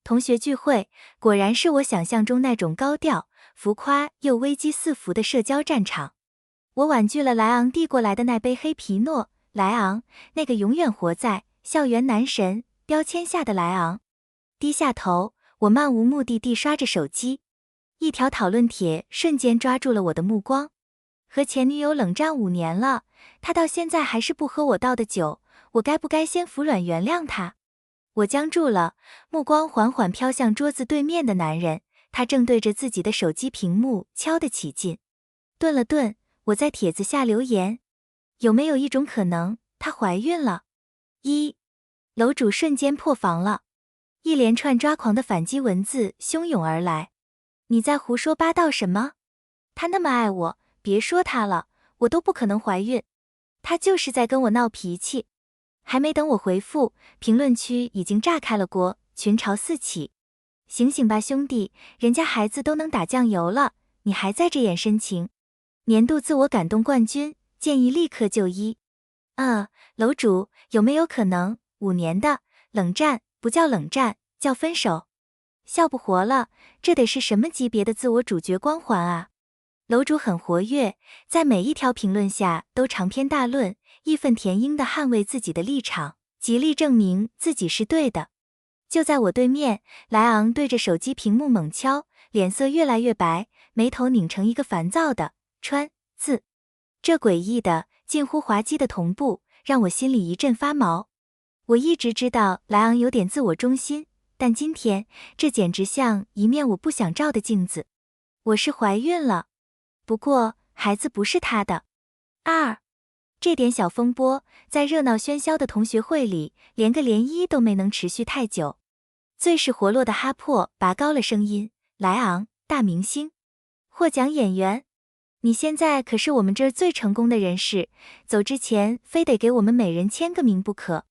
同学聚会，果然是我想象中那种高调、浮夸又危机四伏的社交战场。我婉拒了莱昂递过来的那杯黑皮诺。莱昂，那个永远活在校园男神标签下的莱昂。低下头，我漫无目的地刷着手机，一条讨论帖瞬间抓住了我的目光。和前女友冷战5年了，他到现在还是不喝我倒的酒，我该不该先服软原谅他？我僵住了，目光缓缓飘向桌子对面的男人，他正对着自己的手机屏幕敲得起劲。顿了顿，我在帖子下留言，有没有一种可能，她怀孕了？楼主瞬间破防了，一连串抓狂的反击文字汹涌而来。你在胡说八道什么？他那么爱我，别说他了，我都不可能怀孕。他就是在跟我闹脾气。还没等我回复，评论区已经炸开了锅，群嘲四起。醒醒吧兄弟，人家孩子都能打酱油了，你还在这眼深情。年度自我感动冠军，建议立刻就医。楼主，有没有可能5年的冷战不叫冷战，叫分手？笑不活了，这得是什么级别的自我主角光环啊？楼主很活跃，在每一条评论下都长篇大论，义愤填膺地捍卫自己的立场，极力证明自己是对的。就在我对面，莱昂对着手机屏幕猛敲，脸色越来越白，眉头拧成一个烦躁的川字。这诡异的近乎滑稽的同步让我心里一阵发毛。我一直知道莱昂有点自我中心，但今天这简直像一面我不想照的镜子。我是怀孕了，不过孩子不是他的。这点小风波在热闹喧嚣的同学会里连个涟漪都没能持续太久。最是活络的哈珀拔高了声音，莱昂，大明星，获奖演员，你现在可是我们这儿最成功的人士，走之前非得给我们每人签个名不可。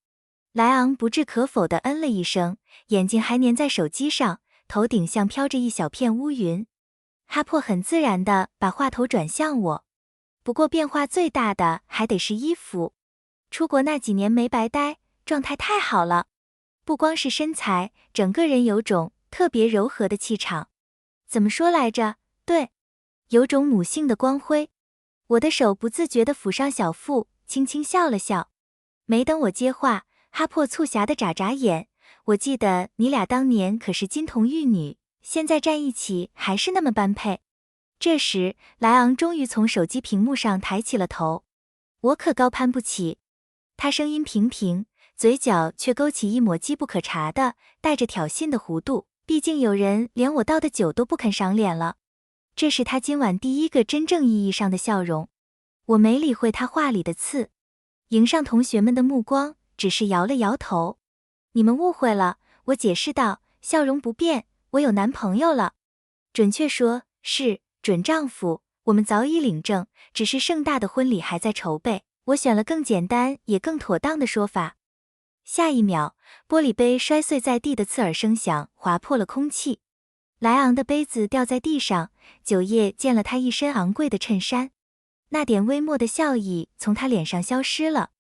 莱昂不置可否地嗯了一声，眼睛还粘在手机上，头顶像飘着一小片乌云。哈珀很自然地把话头转向我，不过变化最大的还得是衣服。出国那几年没白待，状态太好了，不光是身材，整个人有种特别柔和的气场。怎么说来着？对，有种母性的光辉。我的手不自觉地抚上小腹，轻轻笑了笑。没等我接话，哈珀促狭地眨眨眼，我记得你俩当年可是金童玉女，现在站一起还是那么般配。这时，莱昂终于从手机屏幕上抬起了头。我可高攀不起。他声音平平，嘴角却勾起一抹机不可察的带着挑衅的弧度，毕竟有人连我倒的酒都不肯赏脸了。这是他今晚第一个真正意义上的笑容。我没理会他话里的刺，迎上同学们的目光，只是摇了摇头。你们误会了，我解释道，笑容不变，我有男朋友了。准确说是准丈夫，我们早已领证，只是盛大的婚礼还在筹备，我选了更简单也更妥当的说法。下一秒，玻璃杯摔碎在地的刺耳声响划破了空气。莱昂的杯子掉在地上，酒液溅了他一身昂贵的衬衫，那点微漠的笑意从他脸上消失了。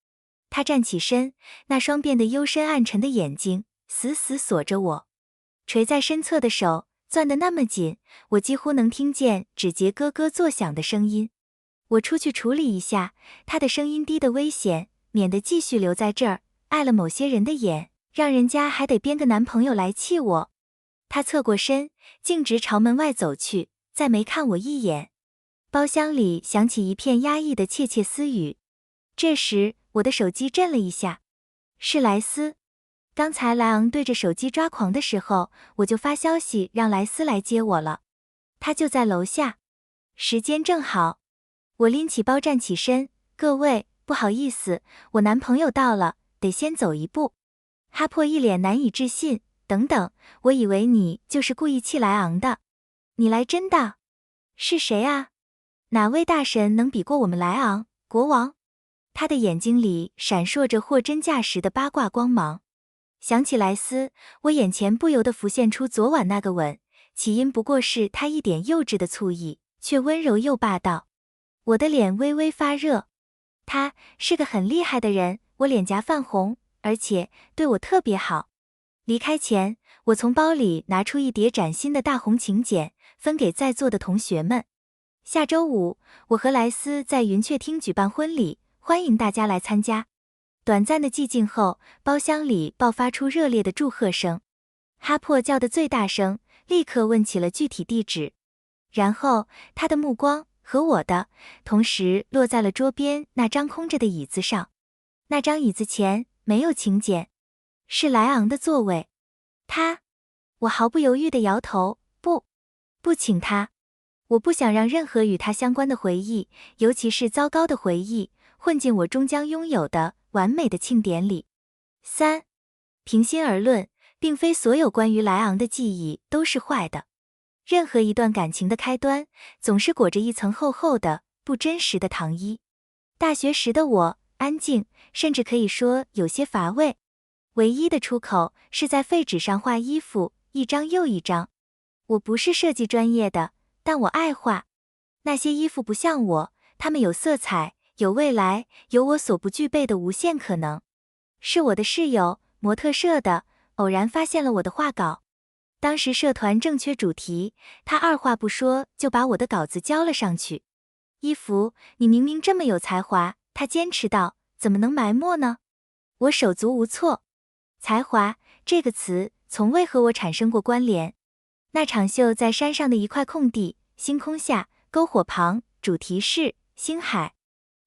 他站起身，那双变得幽深暗沉的眼睛死死锁着我，垂在身侧的手攥得那么紧，我几乎能听见指节咯咯作响的声音。我出去处理一下。他的声音低得危险，免得继续留在这儿，碍了某些人的眼，让人家还得编个男朋友来气我。他侧过身，径直朝门外走去，再没看我一眼。包厢里响起一片压抑的窃窃私语。这时，我的手机震了一下，是莱斯。刚才莱昂对着手机抓狂的时候，我就发消息让莱斯来接我了。他就在楼下，时间正好。我拎起包站起身，各位，不好意思，我男朋友到了，得先走一步。哈珀一脸难以置信，等等，我以为你就是故意气莱昂的。你来真的？是谁啊？哪位大神能比过我们莱昂，国王？他的眼睛里闪烁着货真价实的八卦光芒。想起莱斯，我眼前不由得浮现出昨晚那个吻，起因不过是他一点幼稚的醋意，却温柔又霸道。我的脸微微发热。他是个很厉害的人，我脸颊泛红，而且对我特别好。离开前，我从包里拿出一叠崭新的大红请柬，分给在座的同学们。下周五，我和莱斯在云雀厅举办婚礼，欢迎大家来参加。短暂的寂静后，包厢里爆发出热烈的祝贺声。哈珀叫得最大声，立刻问起了具体地址。然后，他的目光和我的同时落在了桌边那张空着的椅子上。那张椅子前没有请柬，是莱昂的座位。我毫不犹豫地摇头，不请他。我不想让任何与他相关的回忆，尤其是糟糕的回忆，混进我终将拥有的完美的庆典里。3. 平心而论，并非所有关于莱昂的记忆都是坏的。任何一段感情的开端，总是裹着一层厚厚的、不真实的糖衣。大学时的我，安静，甚至可以说有些乏味。唯一的出口是在废纸上画衣服，一张又一张。我不是设计专业的，但我爱画。那些衣服不像我，它们有色彩，有未来，有我所不具备的无限可能。是我的室友，模特社的，偶然发现了我的画稿。当时社团正缺主题，他二话不说就把我的稿子交了上去。伊芙，你明明这么有才华，他坚持道，怎么能埋没呢？我手足无措。才华这个词从未和我产生过关联。那场秀在山上的一块空地，星空下，篝火旁，主题是星海。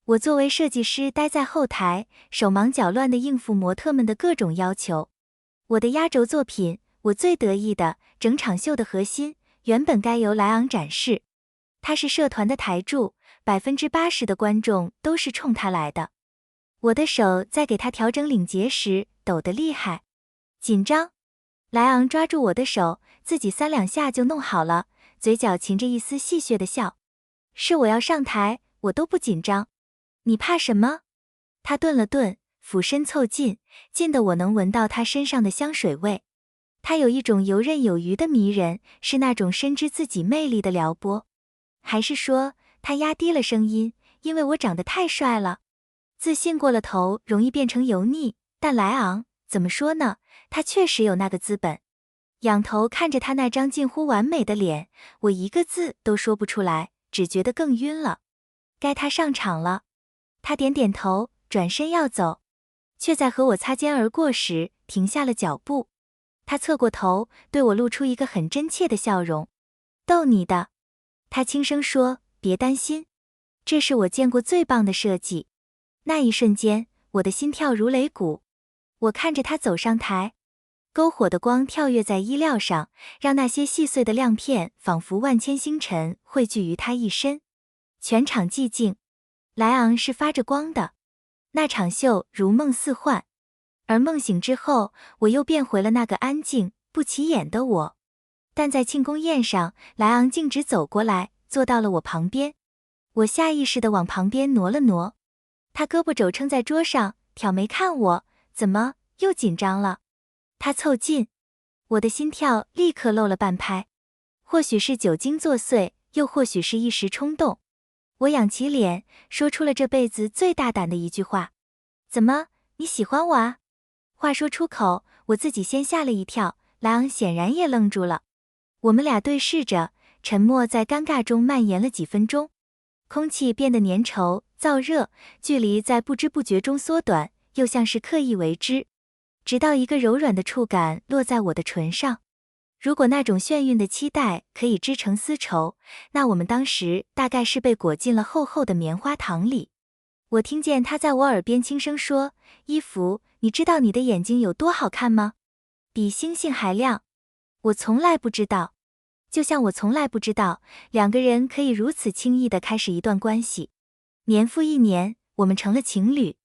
我作为设计师待在后台，手忙脚乱地应付模特们的各种要求。我的压轴作品，我最得意的，整场秀的核心，原本该由莱昂展示。他是社团的台柱，80%的观众都是冲他来的。我的手在给他调整领结时，抖得厉害。紧张。莱昂抓住我的手，自己3、2下就弄好了，嘴角噙着一丝戏谑的笑。是我要上台，我都不紧张。你怕什么？他顿了顿，俯身凑近，近得我能闻到他身上的香水味。他有一种游刃有余的迷人，是那种深知自己魅力的撩拨。还是说，他压低了声音，因为我长得太帅了。自信过了头，容易变成油腻，但莱昂，怎么说呢？他确实有那个资本。仰头看着他那张近乎完美的脸，我一个字都说不出来，只觉得更晕了。该他上场了。他点点头，转身要走，却在和我擦肩而过时停下了脚步。他侧过头，对我露出一个很真切的笑容。逗你的。他轻声说，别担心，这是我见过最棒的设计。那一瞬间，我的心跳如擂鼓。我看着他走上台，篝火的光跳跃在衣料上，让那些细碎的亮片仿佛万千星辰汇聚于他一身。全场寂静，莱昂是发着光的。那场秀如梦似幻，而梦醒之后，我又变回了那个安静、不起眼的我。但在庆功宴上，莱昂径直走过来，坐到了我旁边。我下意识地往旁边挪了挪。他胳膊肘撑在桌上，挑眉看我，怎么又紧张了？他凑近，我的心跳立刻漏了半拍。或许是酒精作祟，又或许是一时冲动。我仰起脸，说出了这辈子最大胆的一句话：怎么，你喜欢我啊？话说出口，我自己先吓了一跳，莱昂显然也愣住了。我们俩对视着，沉默在尴尬中蔓延了几分钟。空气变得粘稠、燥热，距离在不知不觉中缩短，又像是刻意为之，直到一个柔软的触感落在我的唇上。如果那种眩晕的期待可以织成丝绸，那我们当时大概是被裹进了厚厚的棉花糖里。我听见他在我耳边轻声说：伊芙，你知道你的眼睛有多好看吗？比星星还亮。我从来不知道。就像我从来不知道，两个人可以如此轻易地开始一段关系。年复一年，我们成了情侣。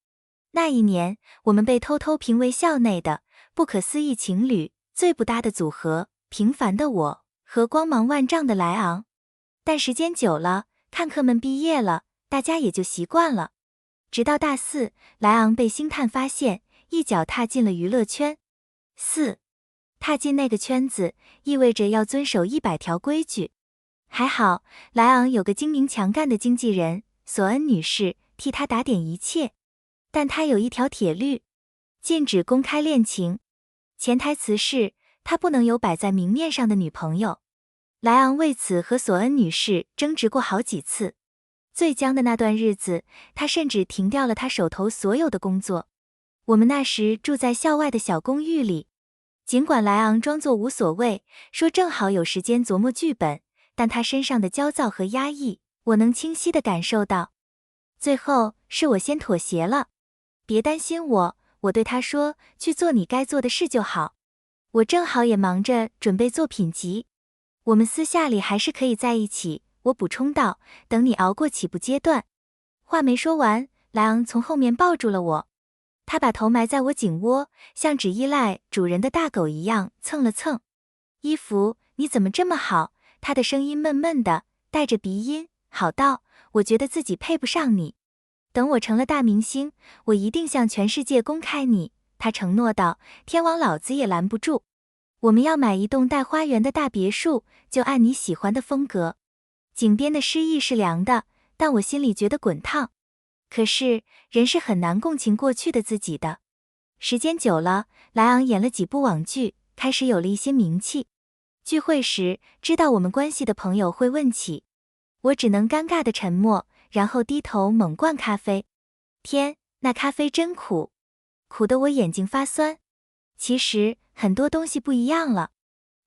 那一年，我们被偷偷评为校内的不可思议情侣，最不搭的组合，平凡的我和光芒万丈的莱昂。但时间久了，看客们毕业了，大家也就习惯了。直到大4，莱昂被星探发现，一脚踏进了娱乐圈。踏进那个圈子，意味着要遵守100条规矩。还好，莱昂有个精明强干的经纪人，索恩女士，替他打点一切。但他有一条铁律，禁止公开恋情。潜台词是，他不能有摆在明面上的女朋友。莱昂为此和索恩女士争执过好几次。最僵的那段日子，他甚至停掉了他手头所有的工作。我们那时住在校外的小公寓里，尽管莱昂装作无所谓，说正好有时间琢磨剧本，但他身上的焦躁和压抑，我能清晰地感受到。最后是我先妥协了。别担心我，我对他说，去做你该做的事就好。我正好也忙着准备作品集。我们私下里还是可以在一起，我补充道，等你熬过起步阶段。话没说完，莱昂从后面抱住了我。他把头埋在我颈窝，像只依赖主人的大狗一样蹭了蹭。伊芙，你怎么这么好？他的声音闷闷的，带着鼻音，好道，我觉得自己配不上你。等我成了大明星，我一定向全世界公开你，他承诺道，天王老子也拦不住。我们要买一栋带花园的大别墅，就按你喜欢的风格。井边的诗意是凉的，但我心里觉得滚烫。可是，人是很难共情过去的自己的。时间久了，莱昂演了几部网剧，开始有了一些名气。聚会时，知道我们关系的朋友会问起，我只能尴尬的沉默，然后低头猛灌咖啡。天，那咖啡真苦，苦得我眼睛发酸。其实，很多东西不一样了。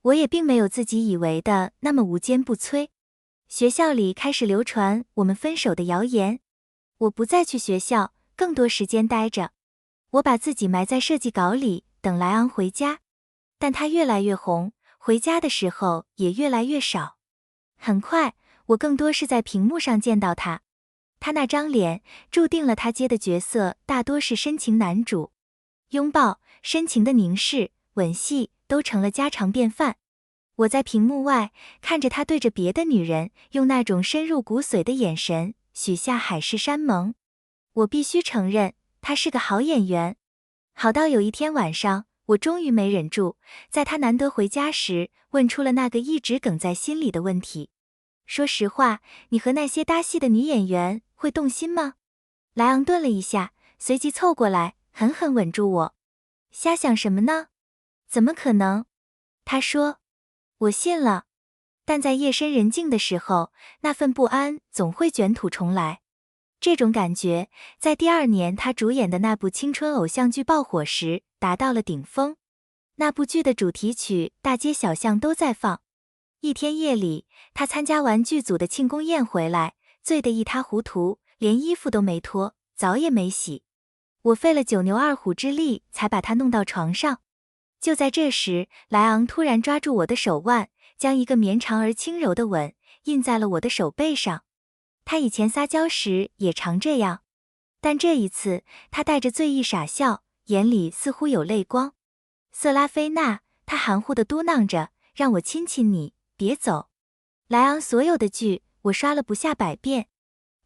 我也并没有自己以为的那么无坚不摧。学校里开始流传我们分手的谣言。我不再去学校，更多时间待着。我把自己埋在设计稿里，等莱昂回家。但他越来越红，回家的时候也越来越少。很快，我更多是在屏幕上见到他。他那张脸注定了他接的角色大多是深情男主。拥抱、深情的凝视、吻戏都成了家常便饭。我在屏幕外看着他对着别的女人用那种深入骨髓的眼神许下海誓山盟。我必须承认，他是个好演员。好到有一天晚上，我终于没忍住，在他难得回家时问出了那个一直梗在心里的问题。说实话，你和那些搭戏的女演员会动心吗？莱昂顿了一下，随即凑过来狠狠吻住我。瞎想什么呢？怎么可能？他说。我信了。但在夜深人静的时候，那份不安总会卷土重来。这种感觉在第2年他主演的那部青春偶像剧爆火时达到了顶峰。那部剧的主题曲大街小巷都在放。一天夜里，他参加完剧组的庆功宴回来，醉得一塌糊涂，连衣服都没脱，澡也没洗。我费了9牛2虎之力才把他弄到床上。就在这时，莱昂突然抓住我的手腕，将一个绵长而轻柔的吻印在了我的手背上。他以前撒娇时也常这样，但这一次他带着醉意傻笑，眼里似乎有泪光。瑟拉菲娜，他含糊地嘟囔着，让我亲亲你，别走。莱昂所有的剧我刷了不下100遍。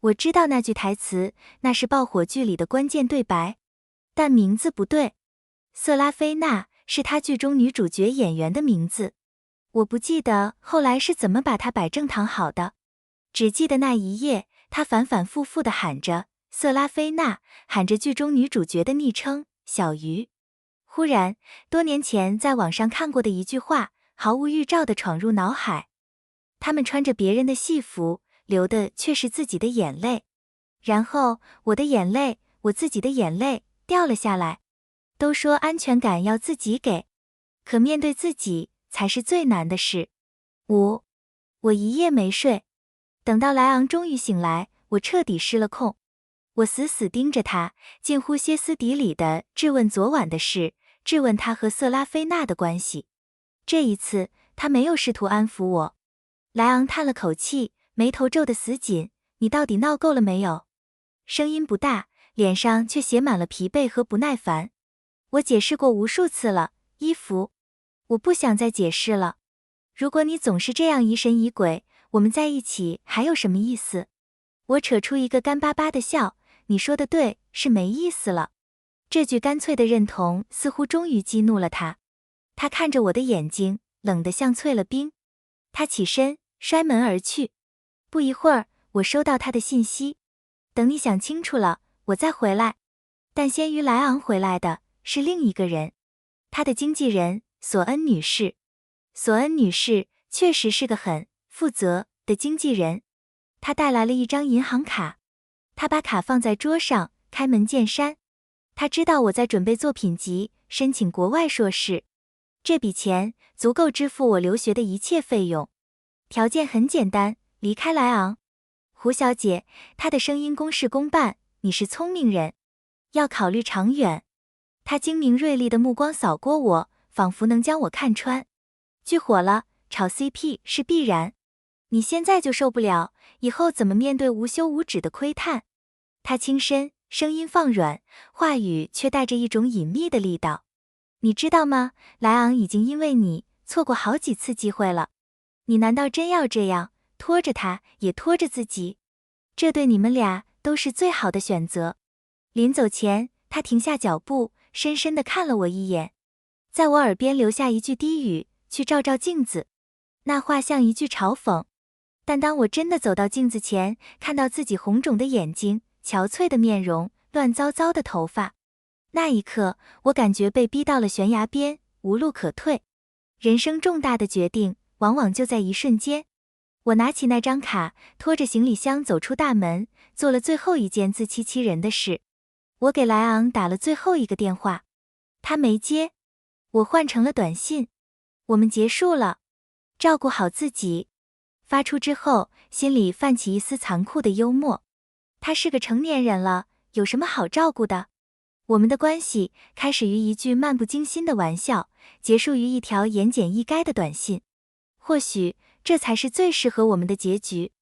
我知道那句台词，那是爆火剧里的关键对白，但名字不对。瑟拉菲娜是他剧中女主角演员的名字。我不记得后来是怎么把它摆正躺好的，只记得那一夜，他反反复复地喊着瑟拉菲娜，喊着剧中女主角的昵称小鱼。忽然，多年前在网上看过的一句话，毫无预兆地闯入脑海。他们穿着别人的戏服，流的却是自己的眼泪。然后，我的眼泪，我自己的眼泪掉了下来。都说安全感要自己给，可面对自己才是最难的事。我一夜没睡，等到莱昂终于醒来，我彻底失了控。我死死盯着他，近乎歇斯底里地质问昨晚的事，质问他和瑟拉菲娜的关系。这一次，他没有试图安抚我。莱昂叹了口气，眉头皱得死紧，你到底闹够了没有？声音不大，脸上却写满了疲惫和不耐烦。我解释过无数次了，伊芙，我不想再解释了。如果你总是这样疑神疑鬼，我们在一起还有什么意思？我扯出一个干巴巴的笑，你说的对，是没意思了。这句干脆的认同似乎终于激怒了他。他看着我的眼睛，冷得像淬了冰。他起身，摔门而去。不一会儿，我收到他的信息，等你想清楚了，我再回来。但先于莱昂回来的是另一个人。他的经纪人索恩女士。索恩女士确实是个很负责的经纪人。她带来了一张银行卡，她把卡放在桌上，开门见山。她知道我在准备作品集，申请国外硕士，这笔钱足够支付我留学的一切费用。条件很简单，离开莱昂。胡小姐，她的声音公事公办，你是聪明人，要考虑长远。她精明锐利的目光扫过我，仿佛能将我看穿。剧火了，炒 CP 是必然。你现在就受不了，以后怎么面对无休无止的窥探？他轻身，声音放软，话语却带着一种隐秘的力道。你知道吗？莱昂已经因为你错过好几次机会了。你难道真要这样拖着他，也拖着自己？这对你们俩都是最好的选择。临走前，他停下脚步，深深地看了我一眼，在我耳边留下一句低语，去照照镜子。那话像一句嘲讽，但当我真的走到镜子前，看到自己红肿的眼睛、憔悴的面容、乱糟糟的头发，那一刻，我感觉被逼到了悬崖边，无路可退。人生重大的决定，往往就在一瞬间。我拿起那张卡，拖着行李箱走出大门，做了最后一件自欺欺人的事。我给莱昂打了最后一个电话，他没接。我换成了短信：我们结束了，照顾好自己。发出之后，心里泛起一丝残酷的幽默。他是个成年人了，有什么好照顾的？我们的关系开始于一句漫不经心的玩笑，结束于一条言简意赅的短信。或许这才是最适合我们的结局。